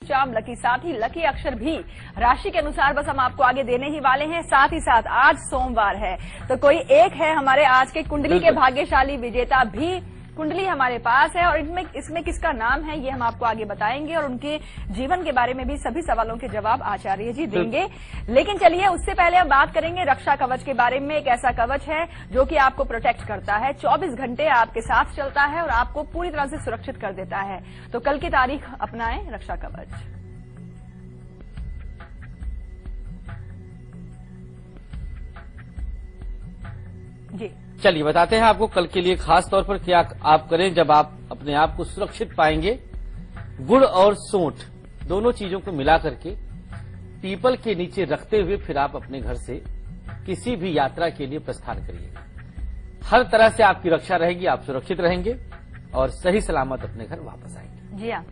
Charm, lucky साथी, lucky अक्षर भी राशि के अनुसार बस हम आपको आगे देने ही वाले हैं। साथ ही साथ आज सोमवार है तो कोई एक है हमारे आज के कुंडली के भाग्यशाली विजेता भी कुंडली हमारे पास है और इसमें किसका नाम है ये हम आपको आगे बताएंगे और उनके जीवन के बारे में भी सभी सवालों के जवाब आचार्य जी देंगे। लेकिन चलिए उससे पहले हम बात करेंगे रक्षा कवच के बारे में। एक ऐसा कवच है जो कि आपको प्रोटेक्ट करता है, 24 घंटे आपके साथ चलता है और आपको पूरी तरह से सुरक्षित कर देता है। तो कल की तारीख अपनाएं रक्षा कवच। जी चलिए बताते हैं आपको कल के लिए खास तौर पर क्या आप करें जब आप अपने आप को सुरक्षित पाएंगे। गुड़ और सूंठ दोनों चीजों को मिला करके पीपल के नीचे रखते हुए फिर आप अपने घर से किसी भी यात्रा के लिए प्रस्थान करिएगा। हर तरह से आपकी रक्षा रहेगी, आप सुरक्षित रहेंगे और सही सलामत अपने घर वापस आएंगे। जी हाँ।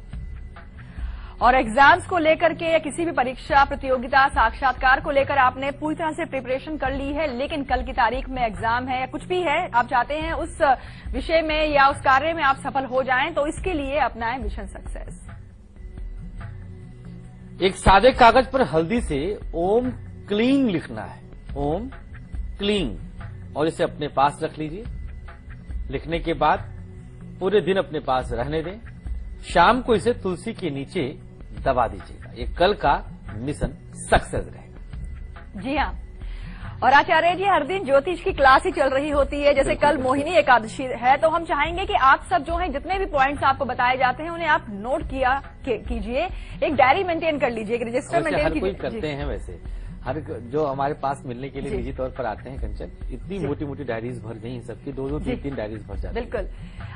और एग्जाम्स को लेकर के या किसी भी परीक्षा, प्रतियोगिता, साक्षात्कार को लेकर आपने पूरी तरह से प्रिपरेशन कर ली है, लेकिन कल की तारीख में एग्जाम है या कुछ भी है, आप चाहते हैं उस विषय में या उस कार्य में आप सफल हो जाएं, तो इसके लिए अपनाएं मिशन सक्सेस। एक सादे कागज पर हल्दी से ओम क्लीं लिखना है, ओम क्लीं, और इसे अपने पास रख लीजिए। लिखने के बाद पूरे दिन अपने पास रहने दें। शाम को इसे तुलसी के नीचे दबा दीजिएगा। ये कल का मिशन सक्सेस रहेगा। जी हाँ। और आचार्य जी हर दिन ज्योतिष की क्लास ही चल रही होती है, जैसे कल मोहिनी एकादशी है, तो हम चाहेंगे कि आप सब जो हैं जितने भी पॉइंट्स आपको बताए जाते हैं उन्हें आप नोट कीजिए, एक डायरी मेंटेन कर लीजिए, एक रजिस्टर मेंटेन कीजिए। हर कोई करते हैं वैसे, हर जो हमारे पास मिलने के लिए निजी तौर पर आते हैं कंचन, इतनी मोटी मोटी डायरीज भर गई हैं सबकी, 2-2, 3-3 डायरीज भर जाती हैं। बिल्कुल।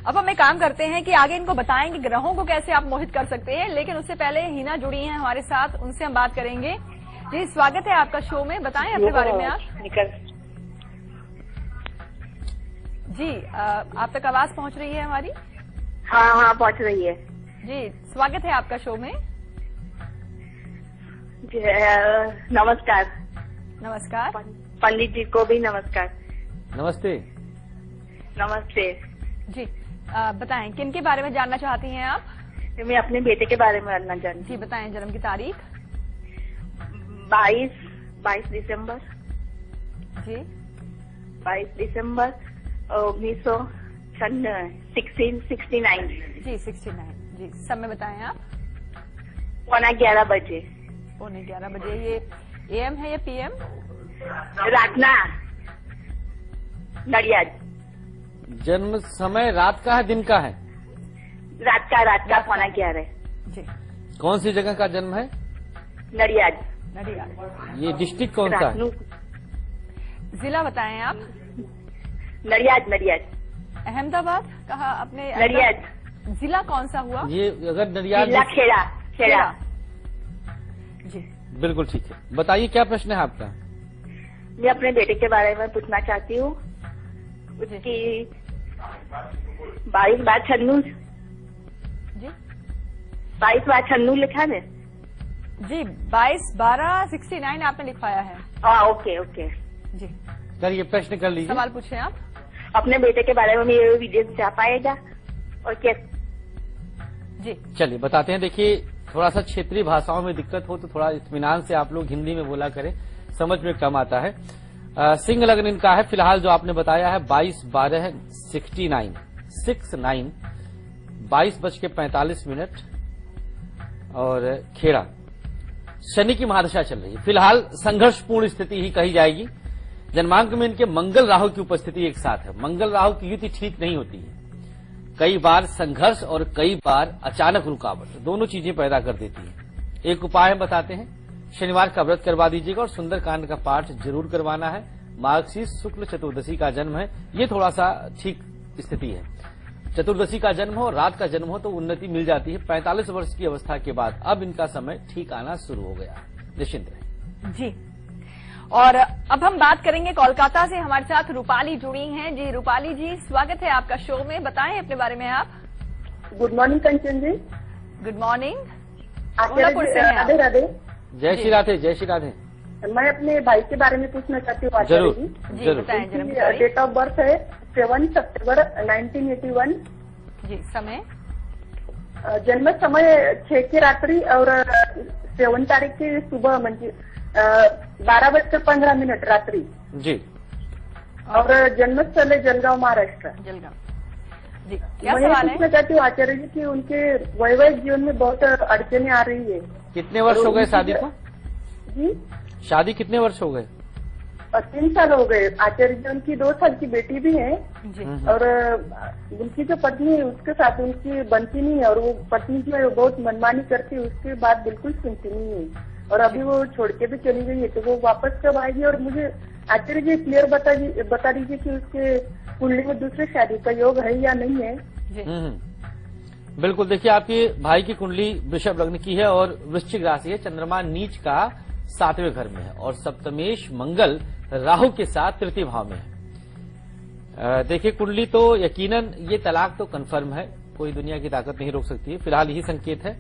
अब हम एक काम करते हैं कि आगे इनको बताएंगे ग्रहों को कैसे आप मोहित कर सकते हैं, लेकिन उससे पहले हिना जुड़ी हैं हमारे साथ, उनसे हम बात करेंगे। जी स्वागत है आपका शो में, बताएं अपने बारे में आप। जी आप तक आवाज पहुंच रही है हमारी? हाँ पहुंच रही है जी। स्वागत है आपका शो में। नमस्कार। नमस्कार। पंडित जी को भी नमस्कार। नमस्ते। नमस्ते जी। बताएं किन के बारे में जानना चाहती हैं आप? मैं अपने बेटे के बारे में जानना चाहती हूँ। जी बताएं जन्म की तारीख। 22 दिसंबर। जी 22 दिसंबर 1969। जी 69। जी समय बताएं आप। 11:15 बजे। 11:15 बजे। ये AM है या PM? रातना नडियाद। जन्म समय रात का है दिन का है? रात का 11:15। जी। कौन सी जगह का जन्म है? नडियाद। ये डिस्ट्रिक्ट कौन सा है? जिला बताएं आप। नडियाद। अहमदाबाद कहा आपने? नडियाद। जिला कौन सा हुआ? ये अगर नडियाद। खेड़ा। जी बिल्कुल ठीक है। बताइए क्या प्रश्न है आपका? मैं अपने बेटे के बारे में पूछना चाहती हूँ। उसकी 22/96। जी 22/96 लिखा है जी। 22/12/69 आपने लिखवाया है। हाँ ओके। जी करिए प्रश्न कर लीजिए। सवाल पूछे आप। अपने बेटे के बारे में ये विदेश जा पाएगा और क्या? जी चलिए बताते हैं। देखिए थोड़ा सा क्षेत्रीय भाषाओं में दिक्कत हो तो थोड़ा इत्मीनान से आप लोग हिंदी में बोला करें, समझ में कम आता है। सिंह लग्न इनका है। फिलहाल जो आपने बताया है 22/12/69 22:45 और खेड़ा। शनि की महादशा चल रही है। फिलहाल संघर्षपूर्ण स्थिति ही कही जाएगी। जन्मांक में इनके मंगल राहु की उपस्थिति एक साथ है। मंगल राहु की युति ठीक नहीं होती है, कई बार संघर्ष और कई बार अचानक रुकावट, दोनों चीजें पैदा कर देती है। एक उपाय हम बताते हैं, शनिवार का व्रत करवा दीजिएगा और सुंदरकांड का पाठ जरूर करवाना है। मार्गशीर्ष शुक्ल चतुर्दशी का जन्म है, ये थोड़ा सा ठीक स्थिति है। चतुर्दशी का जन्म हो, रात का जन्म हो तो उन्नति मिल जाती है। 45 वर्ष की अवस्था के बाद अब इनका समय ठीक आना शुरू हो गया, निश्चिंत रहे। जी और अब हम बात करेंगे कोलकाता से, हमारे साथ रूपाली जुड़ी हैं। जी रूपाली जी स्वागत है आपका शो में, बताएं अपने बारे में आप। Good morning Kanchan ji. Good morning. Radhe Radhe. जय श्री राधे। जय श्री राधे। मैं अपने भाई के बारे में पूछना चाहती हूँ। जरूर जी बताएं जन्म की तारीख। डेट ऑफ बर्थ है 7 सितंबर 1981। जी समय जन्म समय 6 की रात्री और 7 तारीख की सुबह म्हणजे 12:15 रात्री जी। और जन्मस्थल है जलगांव महाराष्ट्र। जलगांव जी, क्या मैं सवाल पूछना है? चाहती हूँ आचार्य जी कि उनके वैवाहिक जीवन में बहुत अड़चने आ रही है। कितने वर्ष हो गए शादी को? जी शादी कितने वर्ष हो गए? 3 साल हो गए आचार्य जी। उनकी 2 साल की बेटी भी है जी और उनकी जो पत्नी है उसके साथ उनकी बनती नहीं है और वो पत्नी जो है वो बहुत मनमानी करती है, उसकी बात बिल्कुल सुनती नहीं है और अभी वो छोड़ के भी चली गई है। तो वो वापस कब आएगी? और मुझे आचार्य जी क्लियर बता दीजिए कि उसके कुंडली में दूसरे शादी का योग है या नहीं है। जी बिल्कुल। देखिए, आपके भाई की कुंडली वृषभ लग्न की है और वृश्चिक राशि है। चंद्रमा नीच का 7वें घर में है और सप्तमेश मंगल राहु के साथ तृतीय भाव में है। देखिए, कुंडली तो यकीनन ये तलाक तो कंफर्म है, कोई दुनिया की ताकत नहीं रोक सकती है, फिलहाल यही संकेत है।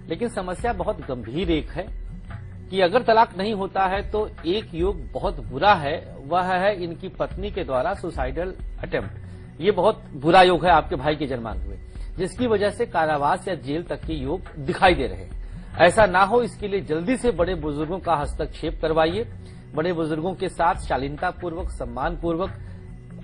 लेकिन समस्या बहुत गंभीर एक है कि अगर तलाक नहीं होता है तो एक योग बहुत बुरा है, वह है इनकी पत्नी के द्वारा सुसाइडल अटेम्प्ट। ये बहुत बुरा योग है आपके भाई के जन्मांक में, जिसकी वजह से कारावास या जेल तक के योग दिखाई दे रहे हैं। ऐसा ना हो इसके लिए जल्दी से बड़े बुजुर्गों का हस्तक्षेप करवाइए। बड़े बुजुर्गों के साथ शालीनता पूर्वक, सम्मान पूर्वक,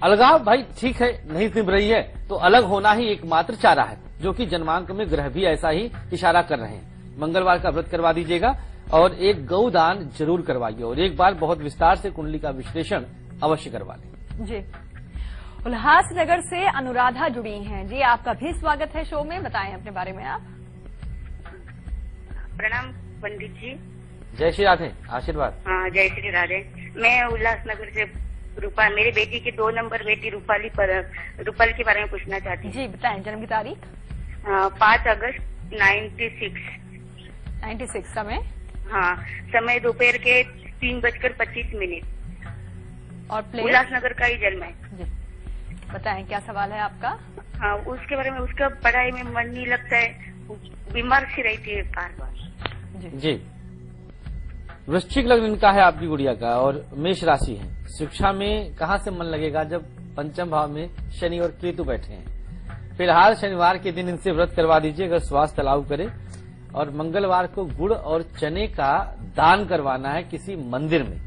अलगाव भाई ठीक है नहीं निभ रही है तो अलग होना ही एकमात्र चारा है, जो कि जन्मांक में ग्रह भी ऐसा ही इशारा कर रहे हैं। मंगलवार का व्रत करवा दीजिएगा और एक गौदान जरूर करवाइए और एक बार बहुत विस्तार से कुंडली का विश्लेषण अवश्य करवा लें। जी, उल्लासनगर से अनुराधा जुड़ी हैं। जी, आपका भी स्वागत है शो में, बताएं अपने बारे में आप। प्रणाम पंडित जी। जय श्री राधे, आशीर्वाद। हाँ, जय श्री राधे। मैं उल्लासनगर से रूपा, मेरी बेटी की 2 नंबर बेटी रूपाली के बारे में पूछना चाहती हूँ। जी बताएं, जन्म की तारीख? 5 अगस्त 96। समय? हाँ, समय दोपहर के 3:25। और प्लेस? उल्लासनगर का ही जन्म है। जी बताएं, क्या सवाल है आपका? हाँ, उसके बारे में, उसका पढ़ाई में मन नहीं लगता है, बीमार सी रहती है बार बार। जी, वृश्चिक लग्न इनका है आपकी गुड़िया का और मेष राशि है। शिक्षा में कहाँ से मन लगेगा जब पंचम भाव में शनि और केतु बैठे हैं। फिलहाल शनिवार के दिन इनसे व्रत करवा दीजिए अगर स्वास्थ्य अलाउ करे, और मंगलवार को गुड़ और चने का दान करवाना है किसी मंदिर में।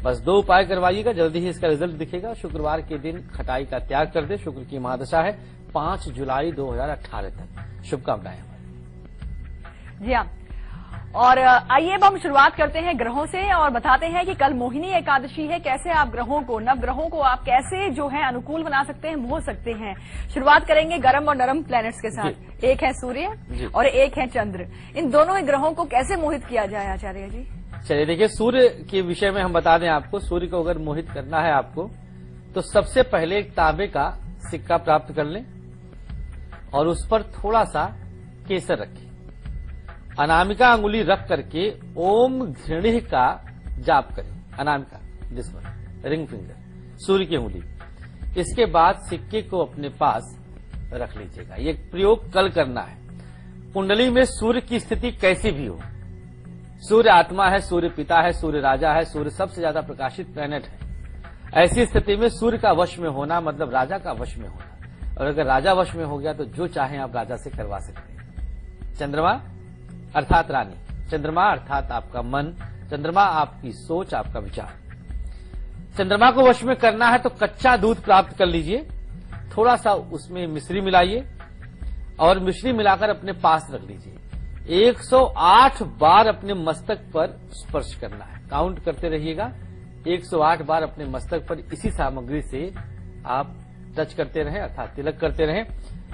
बस 2 उपाय करवाइएगा, जल्दी ही इसका रिजल्ट दिखेगा। शुक्रवार के दिन खटाई का त्याग कर दे। शुक्र की महादशा है 5 जुलाई 2018 तक। शुभकामनाएं। जी हाँ, और आइए अब हम शुरुआत करते हैं ग्रहों से और बताते हैं कि कल मोहिनी एकादशी है। कैसे आप ग्रहों को, नव ग्रहों को आप कैसे जो है अनुकूल बना सकते हैं, मोह सकते हैं। शुरुआत करेंगे गर्म और नरम प्लैनेट्स के साथ। एक है सूर्य और एक है चंद्र। इन दोनों ही ग्रहों को कैसे मोहित किया जाए आचार्य जी? चलिए देखिए, सूर्य के विषय में हम बता दें आपको। सूर्य को अगर मोहित करना है आपको तो सबसे पहले एक तांबे का सिक्का प्राप्त कर लें और उस पर थोड़ा सा केसर रखें। अनामिका अंगुली रख करके ओम घृणिः का जाप करें। अनामिका जिसमें रिंग फिंगर, सूर्य की अंगुली। इसके बाद सिक्के को अपने पास रख लीजिएगा। ये प्रयोग कल करना है। कुंडली में सूर्य की स्थिति कैसी भी हो, सूर्य आत्मा है, सूर्य पिता है, सूर्य राजा है, सूर्य सबसे ज्यादा प्रकाशित प्लेनेट है। ऐसी स्थिति में सूर्य का वश में होना मतलब राजा का वश में होना, और अगर राजा वश में हो गया तो जो चाहे आप राजा से करवा सकते हैं। चंद्रमा अर्थात रानी, चंद्रमा अर्थात आपका मन, चंद्रमा आपकी सोच, आपका विचार। चंद्रमा को वश में करना है तो कच्चा दूध प्राप्त कर लीजिए, थोड़ा सा उसमें मिश्री मिलाइए और मिश्री मिलाकर अपने पास रख लीजिए। 108 बार अपने मस्तक पर स्पर्श करना है। काउंट करते रहिएगा। 108 बार अपने मस्तक पर इसी सामग्री से आप टच करते रहें अर्थात तिलक करते रहें।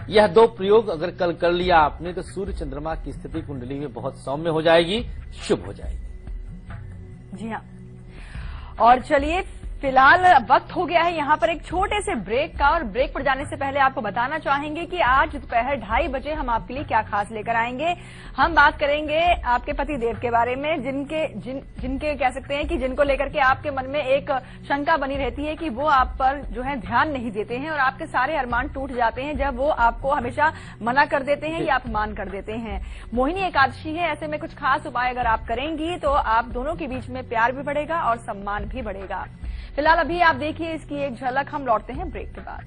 यह 2 प्रयोग अगर कल कर लिया आपने तो सूर्य चंद्रमा की स्थिति कुंडली में बहुत सौम्य हो जाएगी, शुभ हो जाएगी। जी हाँ, और चलिए फिलहाल वक्त हो गया है यहाँ पर एक छोटे से ब्रेक का, और ब्रेक पर जाने से पहले आपको बताना चाहेंगे कि आज दोपहर 2:30 बजे हम आपके लिए क्या खास लेकर आएंगे। हम बात करेंगे आपके पति देव के बारे में, जिनके कह सकते हैं कि जिनको लेकर के आपके मन में एक शंका बनी रहती है कि वो आप पर जो है ध्यान नहीं देते हैं और आपके सारे अरमान टूट जाते हैं जब वो आपको हमेशा मना कर देते हैं या अपमान कर देते हैं। मोहिनी एकादशी है, ऐसे में कुछ खास उपाय अगर आप करेंगी तो आप दोनों के बीच में प्यार भी बढ़ेगा और सम्मान भी बढ़ेगा। फिलहाल अभी आप देखिए इसकी एक झलक, हम लौटते हैं ब्रेक के बाद।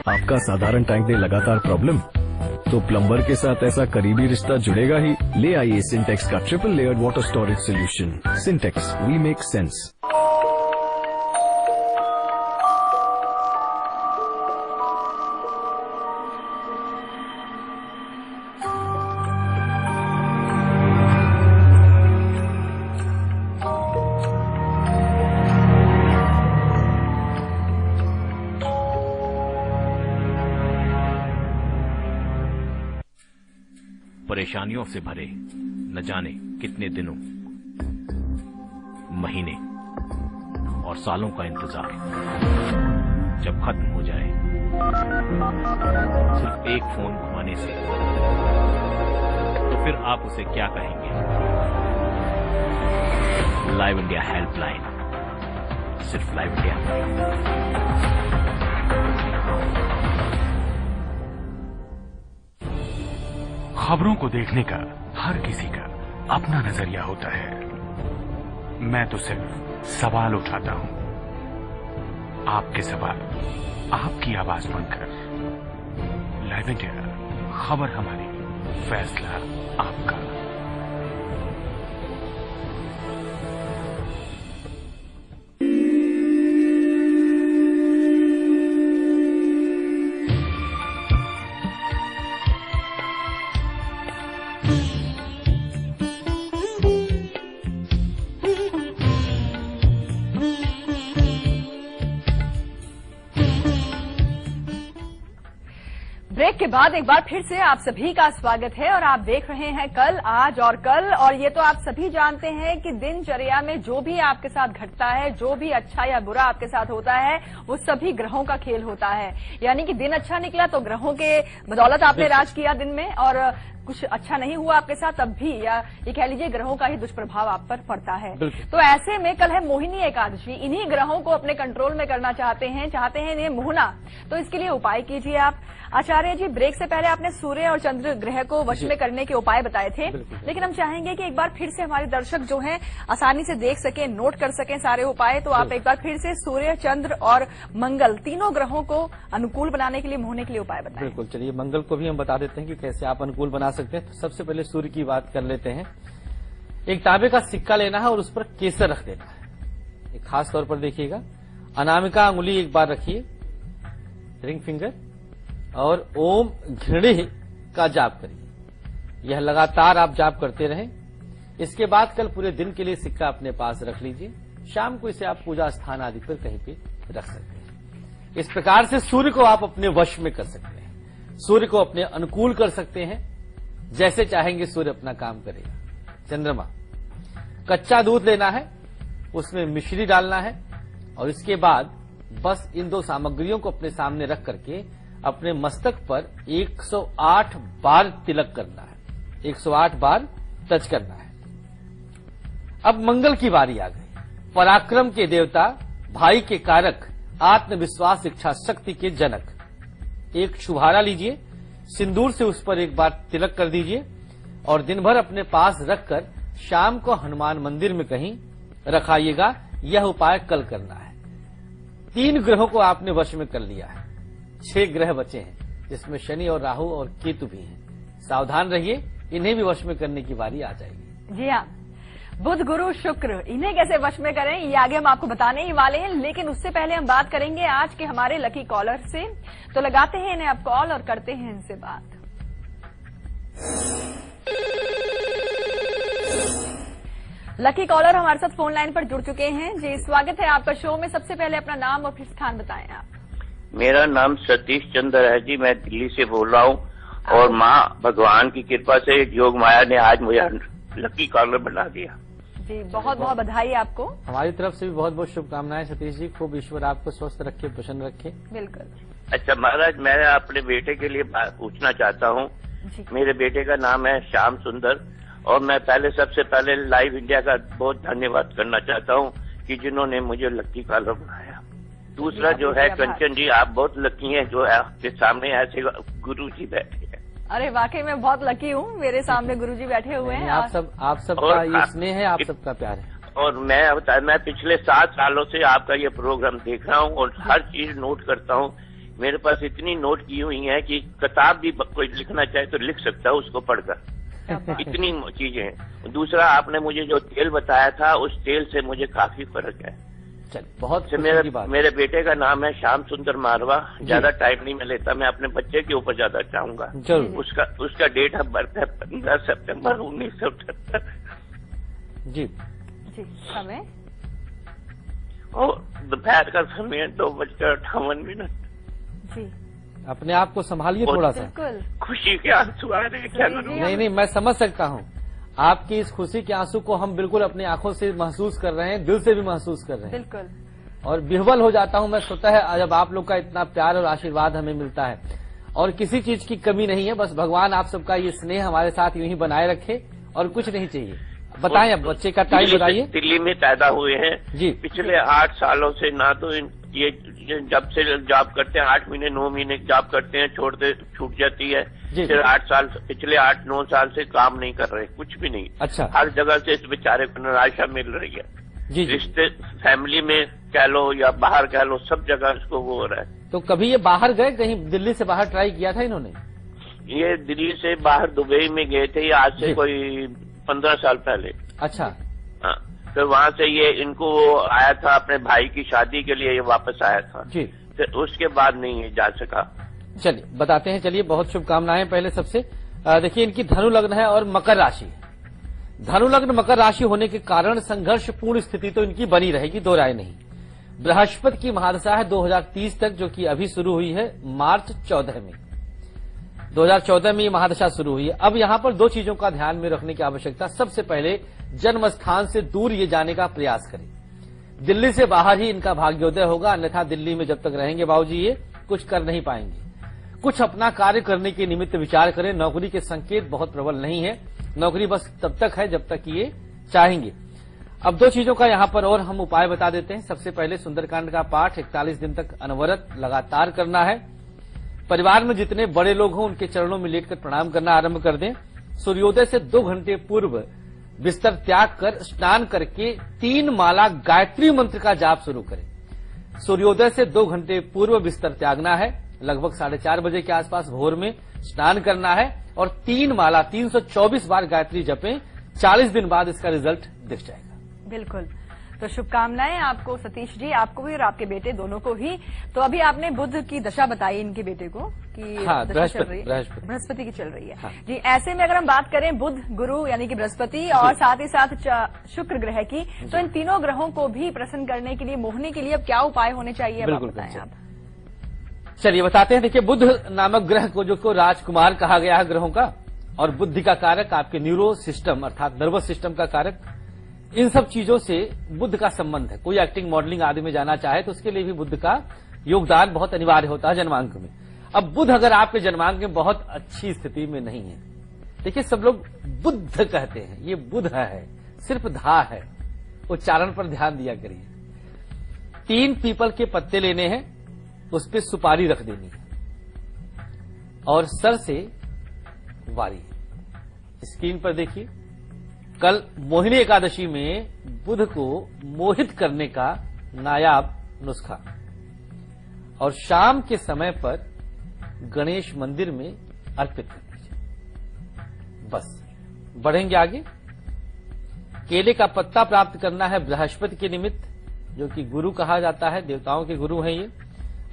आपका साधारण टैंक दे लगातार प्रॉब्लम, तो प्लम्बर के साथ ऐसा करीबी रिश्ता जुड़ेगा ही। ले आइए सिंटेक्स का triple layered water storage solution. Sintex, we make sense. परेशानियों से भरे न जाने कितने दिनों, महीने और सालों का इंतजार जब खत्म हो जाए सिर्फ एक फोन घुमाने से, तो फिर आप उसे क्या कहेंगे? लाइव इंडिया हेल्पलाइन, सिर्फ लाइव इंडिया। खबरों को देखने का हर किसी का अपना नजरिया होता है। मैं तो सिर्फ सवाल उठाता हूं, आपके सवाल आपकी आवाज बनकर। लाइव इंडिया, खबर हमारी, फैसला आपका। ब्रेक के बाद एक बार फिर से आप सभी का स्वागत है और आप देख रहे हैं कल, आज और कल। और ये तो आप सभी जानते हैं कि दिनचर्या में जो भी आपके साथ घटता है, जो भी अच्छा या बुरा आपके साथ होता है, वो सभी ग्रहों का खेल होता है। यानी कि दिन अच्छा निकला तो ग्रहों के बदौलत आपने राज किया दिन में, और कुछ अच्छा नहीं हुआ आपके साथ तब भी, या ये कह लीजिए ग्रहों का ही दुष्प्रभाव आप पर पड़ता है। तो ऐसे में कल है मोहिनी एकादशी, इन्हीं ग्रहों को अपने कंट्रोल में करना चाहते हैं इन्हें मोहना। तो इसके लिए उपाय कीजिए आप। आचार्य जी, ब्रेक से पहले आपने सूर्य और चंद्र ग्रह को वश में करने के उपाय बताए थे, लेकिन हम चाहेंगे कि एक बार फिर से हमारे दर्शक जो हैं आसानी से देख सकें, नोट कर सकें सारे उपाय। तो आप एक बार फिर से सूर्य, चंद्र और मंगल, तीनों ग्रहों को अनुकूल बनाने के लिए, मोहने के लिए उपाय बताएं। बिल्कुल, चलिए मंगल को भी हम बता देते हैं कि कैसे आप अनुकूल बना सकते हैं। तो सबसे पहले सूर्य की बात कर लेते हैं। एक तांबे का सिक्का लेना है और उस पर केसर रख देना है। एक खास तौर पर देखिएगा, अनामिका अंगुली एक बार रखिए, रिंग फिंगर, और ओम घृणि का जाप करिए। यह लगातार आप जाप करते रहें। इसके बाद कल पूरे दिन के लिए सिक्का अपने पास रख लीजिए। शाम को इसे आप पूजा स्थान आदि पर कहीं पे रख सकते हैं। इस प्रकार से सूर्य को आप अपने वश में कर सकते हैं, सूर्य को अपने अनुकूल कर सकते हैं। जैसे चाहेंगे सूर्य अपना काम करेगा। चंद्रमा, कच्चा दूध लेना है, उसमें मिश्री डालना है, और इसके बाद बस इन दो सामग्रियों को अपने सामने रख करके अपने मस्तक पर 108 बार तिलक करना है, 108 बार टच करना है। अब मंगल की बारी आ गई। पराक्रम के देवता, भाई के कारक, आत्मविश्वास, इच्छा शक्ति के जनक। एक छुहारा लीजिए, सिंदूर से उस पर एक बार तिलक कर दीजिए, और दिन भर अपने पास रखकर शाम को हनुमान मंदिर में कहीं रखाइएगा। यह उपाय कल करना है। 3 ग्रहों को आपने वश में कर लिया है, 6 ग्रह बचे हैं, जिसमें शनि और राहु और केतु भी हैं। सावधान रहिए, इन्हें भी वश में करने की बारी आ जाएगी। जी हाँ, बुध, गुरु, शुक्र, इन्हें कैसे वश में करें ये आगे हम आपको बताने ही वाले हैं। लेकिन उससे पहले हम बात करेंगे आज के हमारे लकी कॉलर से। तो लगाते हैं इन्हें अब कॉल और करते हैं इनसे बात। लकी कॉलर हमारे साथ फोन लाइन पर जुड़ चुके हैं। जी, स्वागत है आपका शो में। सबसे पहले अपना नाम और फिर स्थान बताएं आप। मेरा नाम सतीश चंद्र है जी, मैं दिल्ली से बोल रहा हूँ। और माँ भगवान की कृपा से योग माया ने आज मुझे लकी कॉलर बना दिया। जी, बहुत बहुत बधाई आपको। हमारी तरफ से भी बहुत बहुत शुभकामनाएं सतीश जी। खूब ईश्वर आपको स्वस्थ रखे, प्रसन्न रखे। बिल्कुल। अच्छा महाराज, मैं अपने बेटे के लिए पूछना चाहता हूँ। मेरे बेटे का नाम है श्याम सुंदर, और मैं सबसे पहले लाइव इंडिया का बहुत धन्यवाद करना चाहता हूँ कि जिन्होंने मुझे लकी कॉलर बनाया। दूसरा जो है कंचन जी, आप बहुत लकी हैं जो आपके सामने ऐसे गुरु जी बैठे हैं। अरे वाकई मैं बहुत लकी हूँ, मेरे सामने गुरुजी बैठे हुए हैं। आप सबका ये स्नेह है, आप सबका प्यार है। और मैं पिछले 7 सालों से आपका ये प्रोग्राम देख रहा हूँ और हर चीज नोट करता हूँ। मेरे पास इतनी नोट की हुई है कि किताब भी कोई लिखना चाहे तो लिख सकता है उसको पढ़कर, इतनी चीजें हैं। दूसरा, आपने मुझे जो तेल बताया था उस तेल से मुझे काफी फर्क है। बहुत मेरे बेटे का नाम है श्याम सुंदर मारवा। ज्यादा टाइम नहीं मैं लेता, मैं अपने बच्चे के ऊपर ज्यादा चाहूंगा। उसका डेट ऑफ बर्थ है 15 सितंबर 1978। जी समय और दोपहर का समय 2:58। जी अपने आप को संभालिए थोड़ा सा। खुशी के आंसू आ रहे हैं, क्या करूं? नहीं, मैं समझ सकता हूँ आपकी इस खुशी के आंसू को। हम बिल्कुल अपनी आंखों से महसूस कर रहे हैं, दिल से भी महसूस कर रहे हैं। बिल्कुल। और विह्वल हो जाता हूँ मैं स्वतः जब आप लोग का इतना प्यार और आशीर्वाद हमें मिलता है। और किसी चीज की कमी नहीं है, बस भगवान आप सबका ये स्नेह हमारे साथ यूं ही बनाए रखे और कुछ नहीं चाहिए। बताएं अब बच्चे का टाइम बताइए। दिल्ली में पैदा हुए हैं जी। पिछले 8 सालों से ना तो ये जब से जॉब करते हैं 8 महीने 9 महीने जॉब करते हैं, छूट जाती है। फिर 8 साल पिछले 8-9 साल से काम नहीं कर रहे, कुछ भी नहीं। अच्छा। हर जगह से इस बेचारे को निराशा मिल रही है। जी। रिश्ते फैमिली में कह लो या बाहर कह लो, सब जगह इसको वो हो रहा है। तो कभी ये बाहर गए, कहीं दिल्ली से बाहर ट्राई किया था इन्होंने? ये दिल्ली से बाहर दुबई में गए थे, आज से कोई 15 साल पहले। अच्छा। हाँ, फिर वहाँ से ये इनको आया था अपने भाई की शादी के लिए, ये वापस आया था जी। फिर उसके बाद नहीं जा सका। चलिए बताते हैं। चलिए, बहुत शुभकामनाएं पहले सबसे। देखिए, इनकी धनु लग्न है और मकर राशि है। धनु लग्न मकर राशि होने के कारण संघर्षपूर्ण स्थिति तो इनकी बनी रहेगी, दो राय नहीं। बृहस्पति की महादशा है 2030 तक, जो कि अभी शुरू हुई है मार्च 14 में। 2014 में ये महादशा शुरू हुई है। अब यहाँ पर दो चीजों का ध्यान में रखने की आवश्यकता। सबसे पहले जन्म स्थान से दूर ये जाने का प्रयास करें। दिल्ली से बाहर ही इनका भाग्योदय होगा, अन्यथा दिल्ली में जब तक रहेंगे बाबूजी ये कुछ कर नहीं पाएंगे। कुछ अपना कार्य करने के निमित्त विचार करें। नौकरी के संकेत बहुत प्रबल नहीं है, नौकरी बस तब तक है जब तक ये चाहेंगे। अब दो चीजों का यहाँ पर और हम उपाय बता देते हैं। सबसे पहले सुंदरकांड का पाठ 41 दिन तक अनवरत लगातार करना है। परिवार में जितने बड़े लोग हों उनके चरणों में लेटकर प्रणाम करना आरंभ कर दें। सूर्योदय से 2 घंटे पूर्व बिस्तर त्याग कर स्नान करके 3 माला गायत्री मंत्र का जाप शुरू करें। सूर्योदय से 2 घंटे पूर्व बिस्तर त्यागना है, लगभग 4:30 बजे के आसपास भोर में स्नान करना है और 3 माला 324 बार गायत्री जपें। 40 दिन बाद इसका रिजल्ट दिख जाएगा। बिल्कुल। तो शुभकामनाएं आपको सतीश जी, आपको भी और आपके बेटे दोनों को ही। तो अभी आपने बुध की दशा बताई इनके बेटे को कि हाँ, दशा चल रही है, बृहस्पति की चल रही है। हाँ। जी, ऐसे में अगर हम बात करें बुध गुरु यानी कि बृहस्पति और साथ ही साथ शुक्र ग्रह की, तो इन तीनों ग्रहों को भी प्रसन्न करने के लिए, मोहने के लिए अब क्या उपाय होने चाहिए? बिल्कुल बताएं आप। चलिए बताते हैं। देखिए, बुध नामक ग्रह को, जो राजकुमार कहा गया है ग्रहों का, और बुद्धि का कारक, आपके न्यूरो सिस्टम अर्थात नर्वस सिस्टम का कारक, इन सब चीजों से बुध का संबंध है। कोई एक्टिंग मॉडलिंग आदि में जाना चाहे तो उसके लिए भी बुध का योगदान बहुत अनिवार्य होता है जन्मांक में। अब बुध अगर आपके जन्मांक में बहुत अच्छी स्थिति में नहीं है, देखिए सब लोग बुद्ध कहते हैं, ये बुध है, सिर्फ धा है, उच्चारण पर ध्यान दिया करिए। 3 पीपल के पत्ते लेने हैं, उस पर सुपारी रख देनी है और सर से वारी। स्क्रीन पर देखिए, कल मोहिनी एकादशी में बुध को मोहित करने का नायाब नुस्खा, और शाम के समय पर गणेश मंदिर में अर्पित कर दीजिए। बस बढ़ेंगे आगे। केले का पत्ता प्राप्त करना है बृहस्पति के निमित्त, जो कि गुरु कहा जाता है, देवताओं के गुरु हैं ये।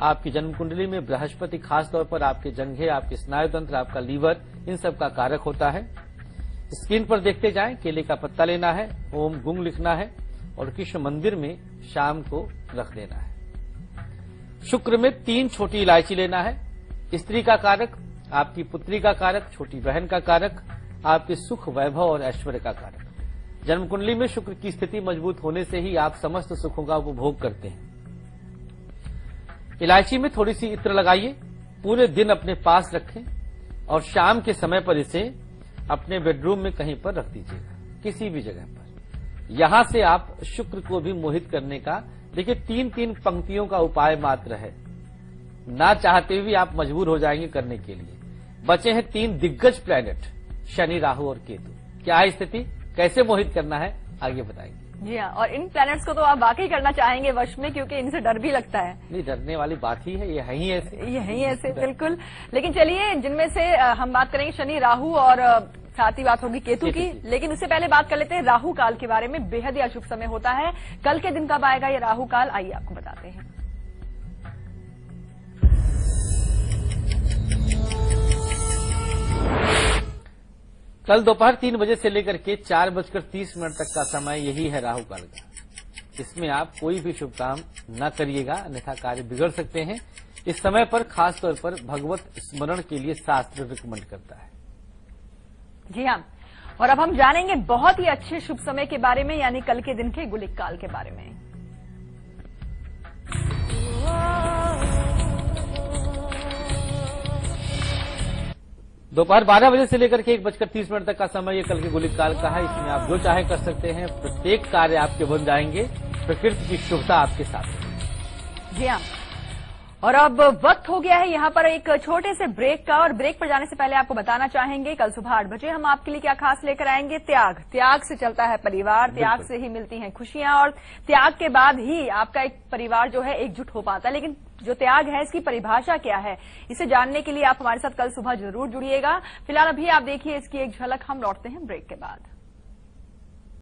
आपकी जन्म कुंडली में बृहस्पति खास तौर पर आपके जंघे, आपके स्नायु तंत्र, आपका लीवर, इन सब का कारक होता है। स्क्रीन पर देखते जाएं। केले का पत्ता लेना है, ओम गुंग लिखना है और कृष्ण मंदिर में शाम को रख देना है। शुक्र में 3 छोटी इलायची लेना है। स्त्री का कारक, आपकी पुत्री का कारक, छोटी बहन का कारक, आपके सुख, वैभव और ऐश्वर्य का कारक। जन्म कुंडली में शुक्र की स्थिति मजबूत होने से ही आप समस्त सुखों का उपभोग करते हैं। इलायची में थोड़ी सी इत्र लगाइए, पूरे दिन अपने पास रखें और शाम के समय पर इसे अपने बेडरूम में कहीं पर रख दीजिएगा, किसी भी जगह पर। यहां से आप शुक्र को भी मोहित करने का, देखिए 3-3 पंक्तियों का उपाय मात्र है, ना चाहते हुए आप मजबूर हो जाएंगे करने के लिए। बचे हैं 3 दिग्गज प्लैनेट, शनि, राहु और केतु। क्या है स्थिति, कैसे मोहित करना है, आगे बताएंगे। जी हाँ, और इन प्लैनेट्स को तो आप वाकई करना चाहेंगे वश में, क्योंकि इनसे डर भी लगता है। नहीं, डरने वाली बात ही है, ये है ही ऐसे, ये है ही ऐसे, बिल्कुल। लेकिन चलिए, जिनमें से हम बात करेंगे शनि, राहु और साथ ही बात होगी केतु की। लेकिन उससे पहले बात कर लेते हैं राहु काल के बारे में। बेहद ही अशुभ समय होता है। कल के दिन कब आएगा ये राहु काल, आइए आपको बताते हैं। कल दोपहर 3 बजे से लेकर के 4:30 तक का समय यही है राहु काल का। इसमें आप कोई भी शुभ काम न करिएगा, अन्यथा कार्य बिगड़ सकते हैं। इस समय पर खास तौर पर भगवत स्मरण के लिए शास्त्र रिकमेंड करता है। जी हाँ, और अब हम जानेंगे बहुत ही अच्छे शुभ समय के बारे में, यानी कल के दिन के गुलिक काल के बारे में। दोपहर 12 बजे से लेकर के 1:30 तक का समय ये कल के गुलिक काल का है। इसमें आप जो चाहे कर सकते हैं, प्रत्येक कार्य आपके बन जाएंगे, प्रकृति की शुभता आपके साथ है। जी हाँ, और अब वक्त हो गया है यहाँ पर एक छोटे से ब्रेक का, और ब्रेक पर जाने से पहले आपको बताना चाहेंगे कल सुबह 8 बजे हम आपके लिए क्या खास लेकर आएंगे। त्याग से चलता है परिवार, त्याग से ही मिलती हैं खुशियां, और त्याग के बाद ही आपका एक परिवार जो है एकजुट हो पाता है। लेकिन जो त्याग है, इसकी परिभाषा क्या है, इसे जानने के लिए आप हमारे साथ कल सुबह जरूर जुड़िएगा। फिलहाल अभी आप देखिए इसकी एक झलक, हम लौटते हैं ब्रेक के बाद।